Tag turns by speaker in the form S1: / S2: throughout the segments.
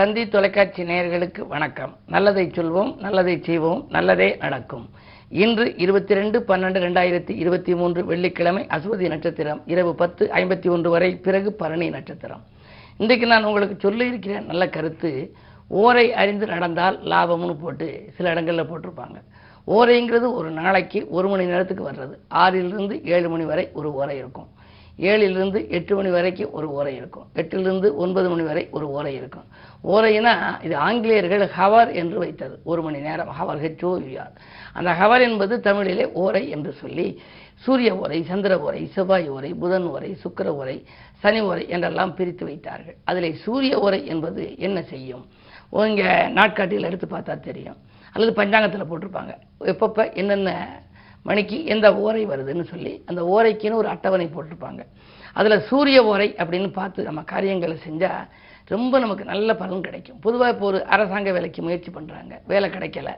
S1: தந்தி தொலைக்காட்சி நேயர்களுக்கு வணக்கம். நல்லதை சொல்வோம், நல்லதை செய்வோம், நல்லதே நடக்கும். இன்று 22/12/2023 வெள்ளிக்கிழமை, அசுவதி நட்சத்திரம், இரவு 10:51 வரை, பிறகு பரணி நட்சத்திரம். இன்றைக்கு நான் உங்களுக்கு சொல்ல இருக்கிற நல்ல கருத்து, ஓரை அறிந்து நடந்தால் லாபம்னு போட்டு சில இடங்களில் போட்டிருப்பாங்க. ஓரைங்கிறது ஒரு நாளைக்கு 1 மணி நேரத்துக்கு வர்றது. 6லிருந்து 7 மணி வரை ஒரு ஓரை இருக்கும். 7லிருந்து 8 மணி வரைக்கும் ஒரு ஓரை இருக்கும். 8லிருந்து 9 மணி வரை ஒரு ஓரை இருக்கும். ஓரைனா இது ஆங்கிலேயர்கள் ஹவர் என்று வைத்தது. 1 மணி நேரம், ஹவர், HOUR. அந்த ஹவர் என்பது தமிழிலே ஓரை என்று சொல்லி சூரிய ஓரை, சந்திர ஓரை, செவ்வாய் ஓரை, புதன் ஓரை, சுக்கிர ஓரை, சனி ஓரை என்றெல்லாம் பிரித்து வைத்தார்கள். அதில் சூரிய ஓரை என்பது என்ன செய்யும்? இங்கே நாட்காட்டியில் எடுத்து பார்த்தா தெரியும், அல்லது பஞ்சாங்கத்தில் போட்டிருப்பாங்க. எப்பப்போ என்னென்ன மணிக்கு எந்த ஓரை வருதுன்னு சொல்லி அந்த ஓரைக்குன்னு ஒரு அட்டவணை போட்டிருப்பாங்க. அதில் சூரிய ஓரை அப்படின்னு பார்த்து நம்ம காரியங்களை செஞ்சால் ரொம்ப நமக்கு நல்ல பலன் கிடைக்கும். பொதுவாக இப்போ ஒரு அரசாங்க வேலைக்கு முயற்சி பண்ணுறாங்க, வேலை கிடைக்கல,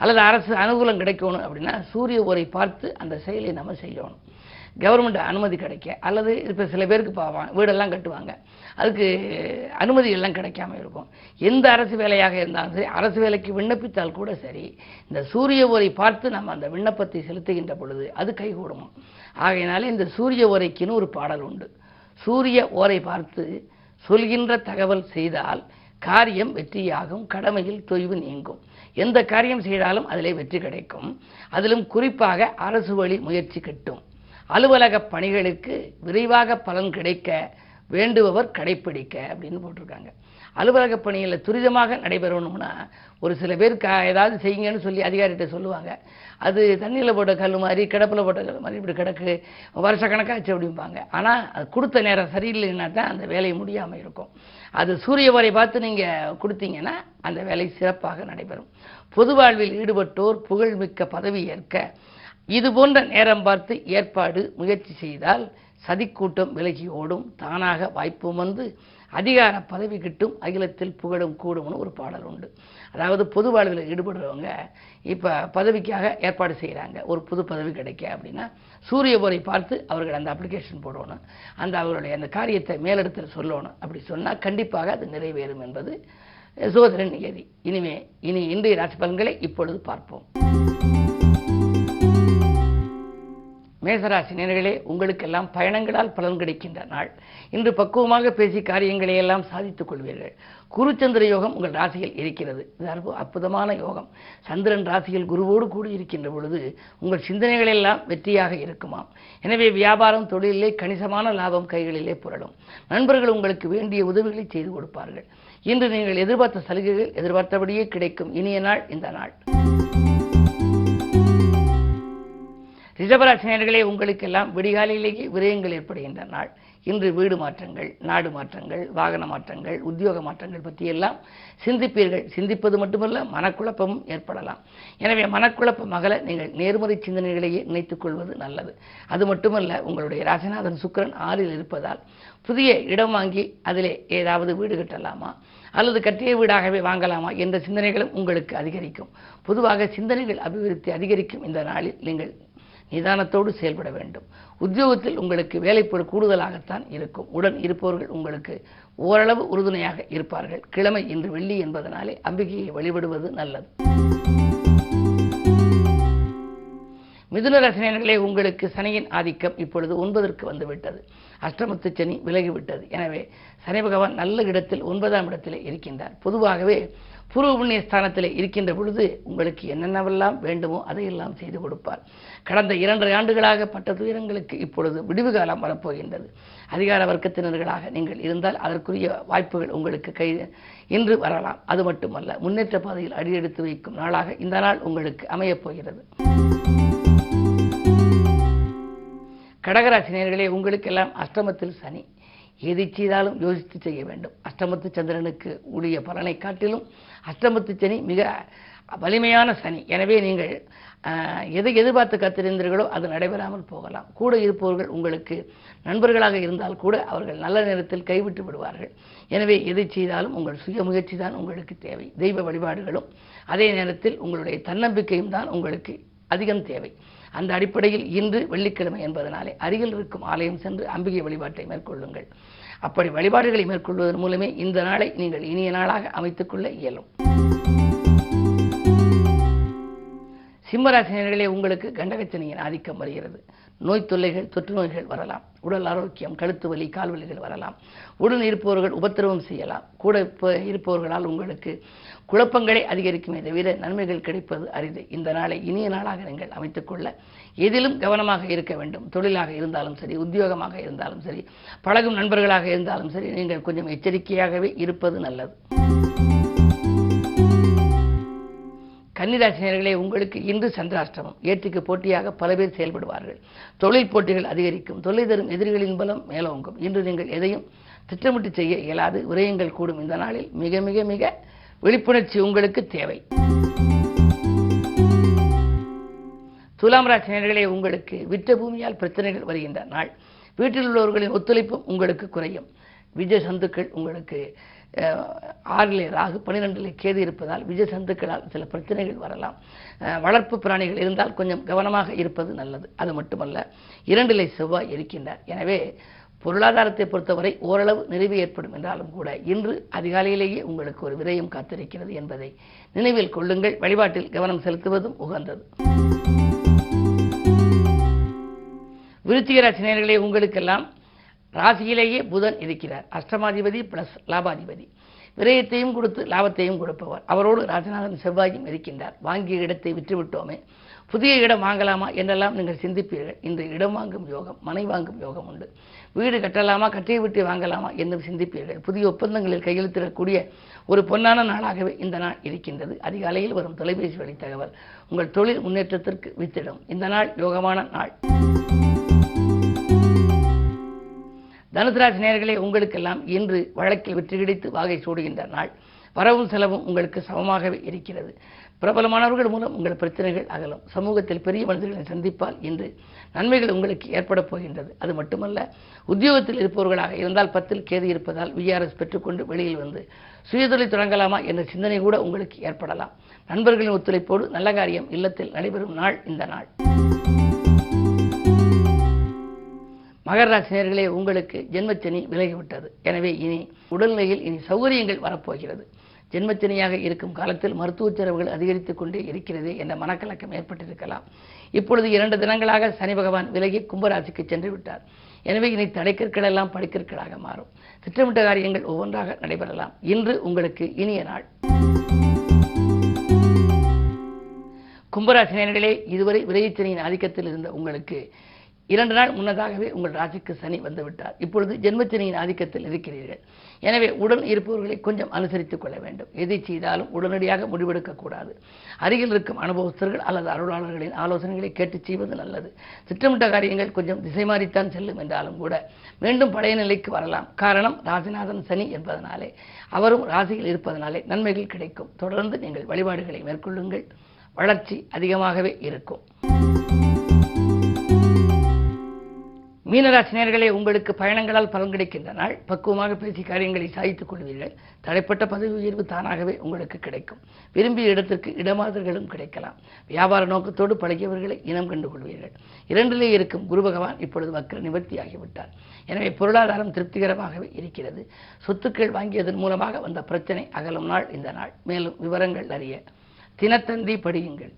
S1: அல்லது அரசு அனுகூலம் கிடைக்கணும் அப்படின்னா சூரிய ஓரை பார்த்து அந்த செயலை நம்ம செய்யணும். கவர்மெண்ட் அனுமதி கிடைக்க, அல்லது இப்போ சில பேருக்கு பாவாங்க வீடெல்லாம் கட்டுவாங்க, அதுக்கு அனுமதி எல்லாம் கிடைக்காம இருக்கும். எந்த அரசு வேலையாக இருந்தாலும் சரி, அரசு வேலைக்கு விண்ணப்பித்தால் கூட சரி, இந்த சூரிய ஓரை பார்த்து நம்ம அந்த விண்ணப்பத்தை செலுத்துகின்ற பொழுது அது கைகூடும். ஆகையினாலே இந்த சூரிய ஓரைக்குன்னு ஒரு பாடல் உண்டு. சூரிய ஓரை பார்த்து சொல்கின்ற தகவல் செய்தால் காரியம் வெற்றியாகும், கடமையில் தொய்வு நீங்கும். எந்த காரியம் செய்தாலும் அதிலே வெற்றி கிடைக்கும். அதிலும் குறிப்பாக அரசு வழி முயற்சி கிட்டும். அலுவலக பணிகளுக்கு விரைவாக பலன் கிடைக்க வேண்டுபவர் கடைப்பிடிக்க அப்படின்னு போட்டிருக்காங்க. அலுவலக பணியில் துரிதமாக நடைபெறணும்னா ஒரு சில பேர் ஏதாவது செய்யுங்கன்னு சொல்லி அதிகாரிகிட்ட சொல்லுவாங்க. அது தண்ணியில் போட்ட கல் மாதிரி, கிடப்பில் போட்ட கல் மாதிரி இப்படி கிடக்கு, வருஷ கணக்காச்சு அப்படிம்பாங்க. ஆனால் அது கொடுத்த நேரம் சரியில்லைன்னா தான் அந்த வேலை முடியாமல் இருக்கும். அது சூரிய ஓரை பார்த்து நீங்கள் கொடுத்தீங்கன்னா அந்த வேலை சிறப்பாக நடைபெறும். பொது வாழ்வில் ஈடுபட்டோர் புகழ்மிக்க பதவி ஏற்க இது போன்ற நேரம் பார்த்து ஏற்பாடு முயற்சி செய்தால் சதிக்கூட்டம் விலகி ஓடும், தானாக வாய்ப்பும் வந்து அதிகார பதவி கிட்டும், அகிலத்தில் புகழும் கூடும்னு ஒரு பாடல் உண்டு. அதாவது பொது வாழ்வில் ஈடுபடுறவங்க இப்போ பதவிக்காக ஏற்பாடு செய்கிறாங்க, ஒரு புது பதவி கிடைக்க அப்படின்னா சூரிய ஓரை பார்த்து அவர்கள் அந்த அப்ளிகேஷன் போடணும், அந்த அவர்களுடைய அந்த காரியத்தை மேலிடத்தில் சொல்லணும். அப்படி சொன்னால் கண்டிப்பாக அது நிறைவேறும் என்பது சோதர நியதி. இனி இன்றைய ராசி பலன்களை இப்பொழுது பார்ப்போம். மேசராசி நேயர்களே, உங்களுக்கெல்லாம் பயணங்களால் பலன் கிடைக்கின்ற நாள். இன்று பக்குவமாக பேசி காரியங்களை எல்லாம் சாதித்துக் கொள்வீர்கள். குருச்சந்திர யோகம் உங்கள் ராசியில் இருக்கிறது. இது அற்புதமான யோகம். சந்திரன் ராசியில் குருவோடு கூடி இருக்கின்ற பொழுது உங்கள் சிந்தனைகள் எல்லாம் வெற்றியாக இருக்குமாம். எனவே வியாபாரம், தொழிலிலே கணிசமான லாபம் கைகளிலே புரளும். நண்பர்கள் உங்களுக்கு வேண்டிய உதவிகளை செய்து கொடுப்பார்கள். இன்று நீங்கள் எதிர்பார்த்த சலுகைகள் எதிர்பார்த்தபடியே கிடைக்கும் இனிய நாள் இந்த நாள். ரிஷபராசி நேயர்களே, உங்களுக்கெல்லாம் விடிகாலையிலேயே விரயங்கள் ஏற்படுகின்ற நாள். இன்று வீடு மாற்றங்கள், நாடு மாற்றங்கள், வாகன மாற்றங்கள், உத்தியோக மாற்றங்கள் பற்றியெல்லாம் சிந்திப்பீர்கள். சிந்திப்பது மட்டுமல்ல, மனக்குழப்பமும் ஏற்படலாம். எனவே மனக்குழப்பம் அகல நீங்கள் நேர்மறை சிந்தனைகளையே நினைத்துக் கொள்வது நல்லது. அது மட்டுமல்ல, உங்களுடைய ராசிநாதன் சுக்கிரன் 6ல் இருப்பதால் புதிய இடம் வாங்கி அதிலே ஏதாவது வீடு கட்டலாமா, அல்லது கட்டிய வீடாகவே வாங்கலாமா என்ற சிந்தனைகளும் உங்களுக்கு அதிகரிக்கும். பொதுவாக சிந்தனைகள் அபிவிருத்தி அதிகரிக்கும் இந்த நாளில் நீங்கள் நிதானத்தோடு செயல்பட வேண்டும். உத்தியோகத்தில் உங்களுக்கு வேலைப்படு கூடுதலாகத்தான் இருக்கும். உடன் இருப்பவர்கள் உங்களுக்கு ஓரளவு உறுதுணையாக இருப்பார்கள். கிழமை இன்று வெள்ளி என்பதனாலே அம்பிகையை வழிபடுவது நல்லது. மிதுன ராசி நேயர்களே, உங்களுக்கு சனியின் ஆதிக்கம் இப்பொழுது 9ற்கு வந்துவிட்டது. அஷ்டமத்து சனி விலகிவிட்டது. எனவே சனி பகவான் நல்ல இடத்தில் 9ஆம் இடத்திலே இருக்கின்றார். பொதுவாகவே பூர்வ புண்ணிய ஸ்தானத்தில் இருக்கின்ற பொழுது உங்களுக்கு என்னென்னவெல்லாம் வேண்டுமோ அதையெல்லாம் செய்து கொடுப்பார். கடந்த 2 ஆண்டுகளாக பட்ட துயரங்களுக்கு இப்பொழுது விடுவு காலம் வரப்போகின்றது. அதிகார வர்க்கத்தினர்களாக நீங்கள் இருந்தால் அதற்குரிய வாய்ப்புகள் உங்களுக்கு இன்று வரலாம். அது மட்டுமல்ல, முன்னேற்ற பாதையில் அடியெடுத்து வைக்கும் நாளாக இந்த நாள் உங்களுக்கு அமையப் போகிறது. கடகராசி நேயர்களே, உங்களுக்கெல்லாம் அஷ்டமத்தில் சனி. எதை செய்தாலும் யோசித்து செய்ய வேண்டும். அஷ்டமத்து சந்திரனுக்கு உரிய பலனை காட்டிலும் அஷ்டமத்து சனி மிக வலிமையான சனி. எனவே நீங்கள் எதை எதிர்பார்த்து காத்திருந்தீர்களோ அது நடைபெறாமல் போகலாம். கூட இருப்பவர்கள் உங்களுக்கு நண்பர்களாக இருந்தால் கூட அவர்கள் நல்ல நேரத்தில் கைவிட்டு விடுவார்கள். எனவே எதை செய்தாலும் உங்கள் சுய முயற்சி தான் உங்களுக்கு தேவை. தெய்வ வழிபாடுகளும் அதே நேரத்தில் உங்களுடைய தன்னம்பிக்கையும் தான் உங்களுக்கு அதிகம் தேவை. அந்த அடிப்படையில் இன்று வெள்ளிக்கிழமை என்பதனாலே அருகில் இருக்கும் ஆலயம் சென்று அம்பிகை வழிபாட்டை மேற்கொள்ளுங்கள். அப்படி வழிபாடுகளை மேற்கொள்வதன் மூலமே இந்த நாளை நீங்கள் இனிய நாளாக அமைத்துக் கொள்ள இயலும். சிம்மராசினியர்களே, உங்களுக்கு கண்டகச்சனியின் ஆதிக்கம் வருகிறது. நோய் தொல்லைகள், தொற்று நோய்கள் வரலாம். உடல் ஆரோக்கியம், கழுத்து வலி, கால் வலிகள் வரலாம். உடன் இருப்பவர்கள் உபத்திரவம் செய்யலாம். கூட இருப்பவர்களால் உங்களுக்கு குழப்பங்களை அதிகரிக்குமே தவிர நன்மைகள் கிடைப்பது அரிது. இந்த நாளை இனிய நாளாக நீங்கள் அமைத்துக் கொள்ள எதிலும் கவனமாக இருக்க வேண்டும். தொழிலாக இருந்தாலும் சரி, உத்தியோகமாக இருந்தாலும் சரி, பழகும் நண்பர்களாக இருந்தாலும் சரி, நீங்கள் கொஞ்சம் எச்சரிக்கையாகவே இருப்பது நல்லது. கன்னிராசினியர்களே, உங்களுக்கு இன்று சந்திராஷ்டமம். ஏற்றுக்கு போட்டியாக பல பேர் செயல்படுவார்கள். தொழில் போட்டிகள் அதிகரிக்கும். தொல்லை தரும் எதிரிகளின் பலம் மேலோங்கும். இன்று நீங்கள் எதையும் திட்டமிட்டு செய்ய இயலாது. விரயங்கள் கூடும். இந்த நாளில் மிக மிக மிக விழிப்புணர்ச்சி உங்களுக்கு தேவை. துலாம் ராசினியர்களே, உங்களுக்கு விற்ற பூமியால் பிரச்சனைகள் வருகின்ற நாள். வீட்டில் உள்ளவர்களின் ஒத்துழைப்பும் உங்களுக்கு குறையும். விஜய சந்துக்கள் உங்களுக்கு 6 ராகு 12 கேது இருப்பதால் விஜய சந்துக்களால் சில பிரச்சனைகள் வரலாம். வளர்ப்பு பிராணிகள் இருந்தால் கொஞ்சம் கவனமாக இருப்பது நல்லது. அது மட்டுமல்ல, 2 செவ்வாய் இருக்கின்றார். எனவே பொருளாதாரத்தை பொறுத்தவரை ஓரளவு நிறைவு ஏற்படும் என்றாலும் கூட இன்று அதிகாலையிலேயே உங்களுக்கு ஒரு விரயம் காத்திருக்கிறது என்பதை நினைவில் கொள்ளுங்கள். வழிபாட்டில் கவனம் செலுத்துவதும் உகந்தது. விருச்சிக ராசினியர்களே, உங்களுக்கெல்லாம் ராசியிலேயே புதன் இருக்கிறார். அஷ்டமாதிபதி பிளஸ் லாபாதிபதி. விரயத்தையும் கொடுத்து லாபத்தையும் கொடுப்பவர். அவரோடு ராஜநாதன் செவ்வாயும் இருக்கின்றார். வாங்கிய இடத்தை விற்றுவிட்டோமே, புதிய இடம் வாங்கலாமா என்றெல்லாம் நீங்கள் சிந்திப்பீர்கள். இன்று இடம் வாங்கும் யோகம், மனை வாங்கும் யோகம் உண்டு. வீடு கட்டலாமா, கட்டியை விட்டு வாங்கலாமா என்று சிந்திப்பீர்கள். புதிய ஒப்பந்தங்களில் கையெழுத்திடக்கூடிய ஒரு பொன்னான நாளாகவே இந்த நாள் இருக்கின்றது. அதிகாலையில் வரும் தொலைபேசி வழி தகவல் உங்கள் தொழில் முன்னேற்றத்திற்கு வித்திடும். இந்த நாள் யோகமான நாள். தனுசு ராசி நேயர்களே, உங்களுக்கெல்லாம் இன்று வழக்கில் வெற்றி கிடைத்து வாகை சூடுகின்ற நாள். வரவும் செலவும் உங்களுக்கு சமமாகவே இருக்கிறது. பிரபலமானவர்கள் மூலம் உங்கள் பிரச்சனைகள் அகலும். சமூகத்தில் பெரிய மனிதர்களை சந்திப்பால் இன்று நன்மைகள் உங்களுக்கு ஏற்பட போகின்றது. அது மட்டுமல்ல, உத்தியோகத்தில் இருப்பவர்களாக இருந்தால் 10 கேது இருப்பதால் விஆர்எஸ் பெற்றுக்கொண்டு வெளியில் வந்து சுயதொழில் தொடங்கலாமா என்ற சிந்தனை கூட உங்களுக்கு ஏற்படலாம். நண்பர்களின் ஒத்துழைப்போடு நல்ல காரியம் இல்லத்தில் நடைபெறும் நாள் இந்த நாள். மகர ராசினியர்களே, உங்களுக்கு ஜென்மச்சனி விலகிவிட்டது. எனவே இனி உடல்நிலையில் சௌகரியங்கள் வரப்போகிறது. ஜென்மச்சனியாக இருக்கும் காலத்தில் மருத்துவ செலவுகள் அதிகரித்துக் கொண்டே இருக்கிறது என்ற மனக்கலக்கம் ஏற்பட்டிருக்கலாம். இப்பொழுது 2 தினங்களாக சனி பகவான் விலகி கும்பராசிக்கு சென்று விட்டார். எனவே இனி தடைக்கற்கள் எல்லாம் படிக்கற்களாக மாறும். திட்டமிட்ட காரியங்கள் ஒவ்வொன்றாக நடைபெறலாம். இன்று உங்களுக்கு இனிய நாள். கும்பராசினியர்களே, இதுவரை விரைச்சனியின் ஆதிக்கத்தில் இருந்த உங்களுக்கு 2 நாள் முன்னதாகவே உங்கள் ராசிக்கு சனி வந்துவிட்டார். இப்பொழுது ஜென்மச்சனியின் ஆதிக்கத்தில் இருக்கிறீர்கள். எனவே உடன் இருப்பவர்களை கொஞ்சம் அனுசரித்துக் கொள்ள வேண்டும். எதை செய்தாலும் உடனடியாக முடிவெடுக்கக்கூடாது. அருகில் இருக்கும் அனுபவஸ்தர்கள் அல்லது அருளாளர்களின் ஆலோசனைகளை கேட்டு செய்வது நல்லது. திட்டமிட்ட காரியங்கள் கொஞ்சம் திசை மாறித்தான் செல்லும் என்றாலும் கூட மீண்டும் பழைய நிலைக்கு வரலாம். காரணம், ராசிநாதன் சனி என்பதனாலே, அவரும் ராசியில் இருப்பதனாலே நன்மைகள் கிடைக்கும். தொடர்ந்து நீங்கள் வழிபாடுகளை மேற்கொள்ளுங்கள். வளர்ச்சி அதிகமாகவே இருக்கும். மீனராசினியர்களே, உங்களுக்கு பயணங்களால் பலன் கிடைக்கின்ற நாள். பக்குவமாக பேசி காரியங்களை சாதித்துக் கொள்வீர்கள். தடைப்பட்ட பதவி உயர்வு தானாகவே உங்களுக்கு கிடைக்கும். விரும்பிய இடத்திற்கு இடமாறுதல்களும் கிடைக்கலாம். வியாபார நோக்கத்தோடு பழகியவர்களை இனம் கண்டு கொள்வீர்கள். 2 இருக்கும் குரு பகவான் இப்பொழுது வக்ர நிவர்த்தியாகிவிட்டார். எனவே பொருளாதாரம் திருப்திகரமாகவே இருக்கிறது. சொத்துக்கள் வாங்கியதன் மூலமாக வந்த பிரச்சனை அகலும் நாள் இந்த நாள். மேலும் விவரங்கள் அறிய தினத்தந்தி படியுங்கள்.